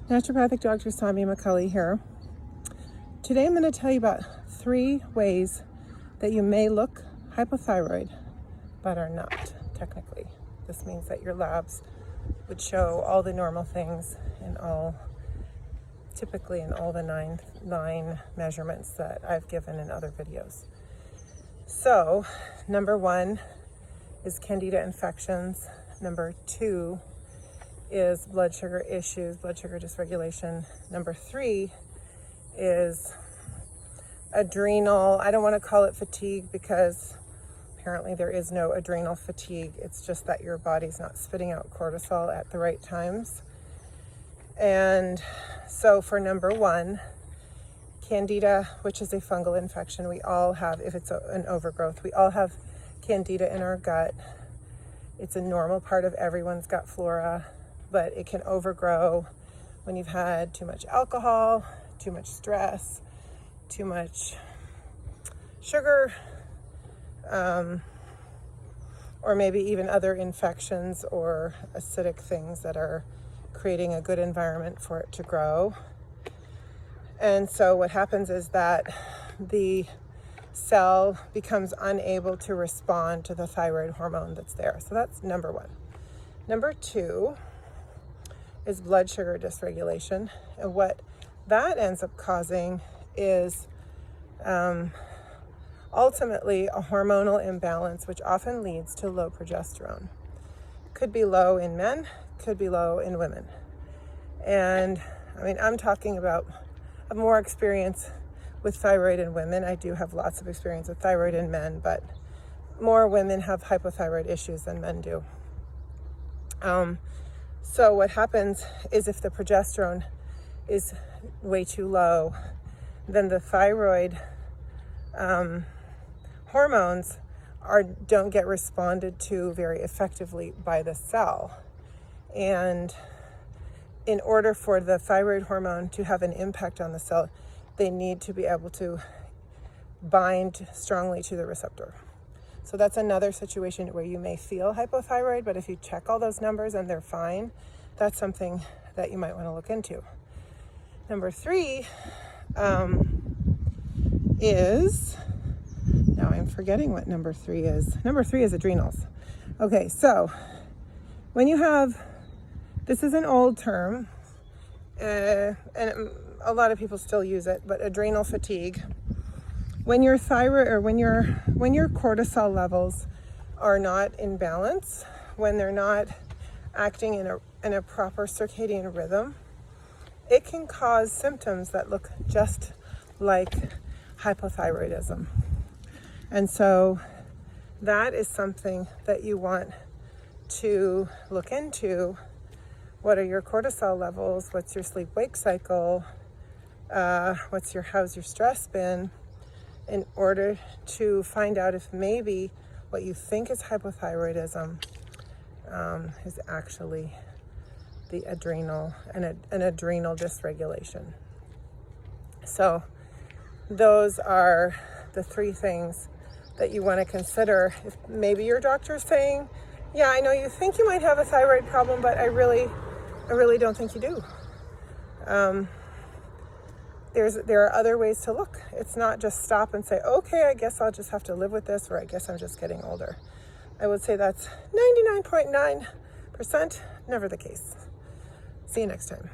Naturopathic Dr. Samia McCully here. Today I'm going to tell you about 3 ways that you may look hypothyroid but are not technically. This means that your labs would show all the normal things in typically in all the nine measurements that I've given in other videos. So, number 1 is candida infections. Number 2 is blood sugar issues, blood sugar dysregulation. Number 3 is adrenal. I don't want to call it fatigue because apparently there is no adrenal fatigue. It's just that your body's not spitting out cortisol at the right times. And so for number 1, candida, which is a fungal infection, we all have, if it's an overgrowth, we all have candida in our gut. It's a normal part of everyone's gut flora, but it can overgrow when you've had too much alcohol, too much stress, too much sugar, or maybe even other infections or acidic things that are creating a good environment for it to grow. And so what happens is that the cell becomes unable to respond to the thyroid hormone that's there. So that's number 1. Number 2 is blood sugar dysregulation. And what that ends up causing is ultimately a hormonal imbalance, which often leads to low progesterone. Could be low in men, could be low in women. And I mean, I'm talking about more experience with thyroid in women. I do have lots of experience with thyroid in men, but more women have hypothyroid issues than men do. So what happens is if the progesterone is way too low, then the thyroid hormones don't get responded to very effectively by the cell. And in order for the thyroid hormone to have an impact on the cell, they need to be able to bind strongly to the receptor. So that's another situation where you may feel hypothyroid, but if you check all those numbers and they're fine, that's something that you might want to look into. Number 3 is, now I'm forgetting what number 3 is. Number 3 is adrenals. Okay, so when you have, this is an old term, and a lot of people still use it, but adrenal fatigue. When your thyroid or when your cortisol levels are not in balance, when they're not acting in a proper circadian rhythm, it can cause symptoms that look just like hypothyroidism. And so that is something that you want to look into. What are your cortisol levels? What's your sleep-wake cycle? How's your stress been? In order to find out if maybe what you think is hypothyroidism is actually the adrenal and an adrenal dysregulation. So those are the 3 things that you want to consider. If maybe your doctor's saying, yeah, I know you think you might have a thyroid problem, but I really don't think you do. There are other ways to look. It's not just stop and say, okay, I guess I'll just have to live with this, or I guess I'm just getting older. I would say that's 99.9% never the case. See you next time.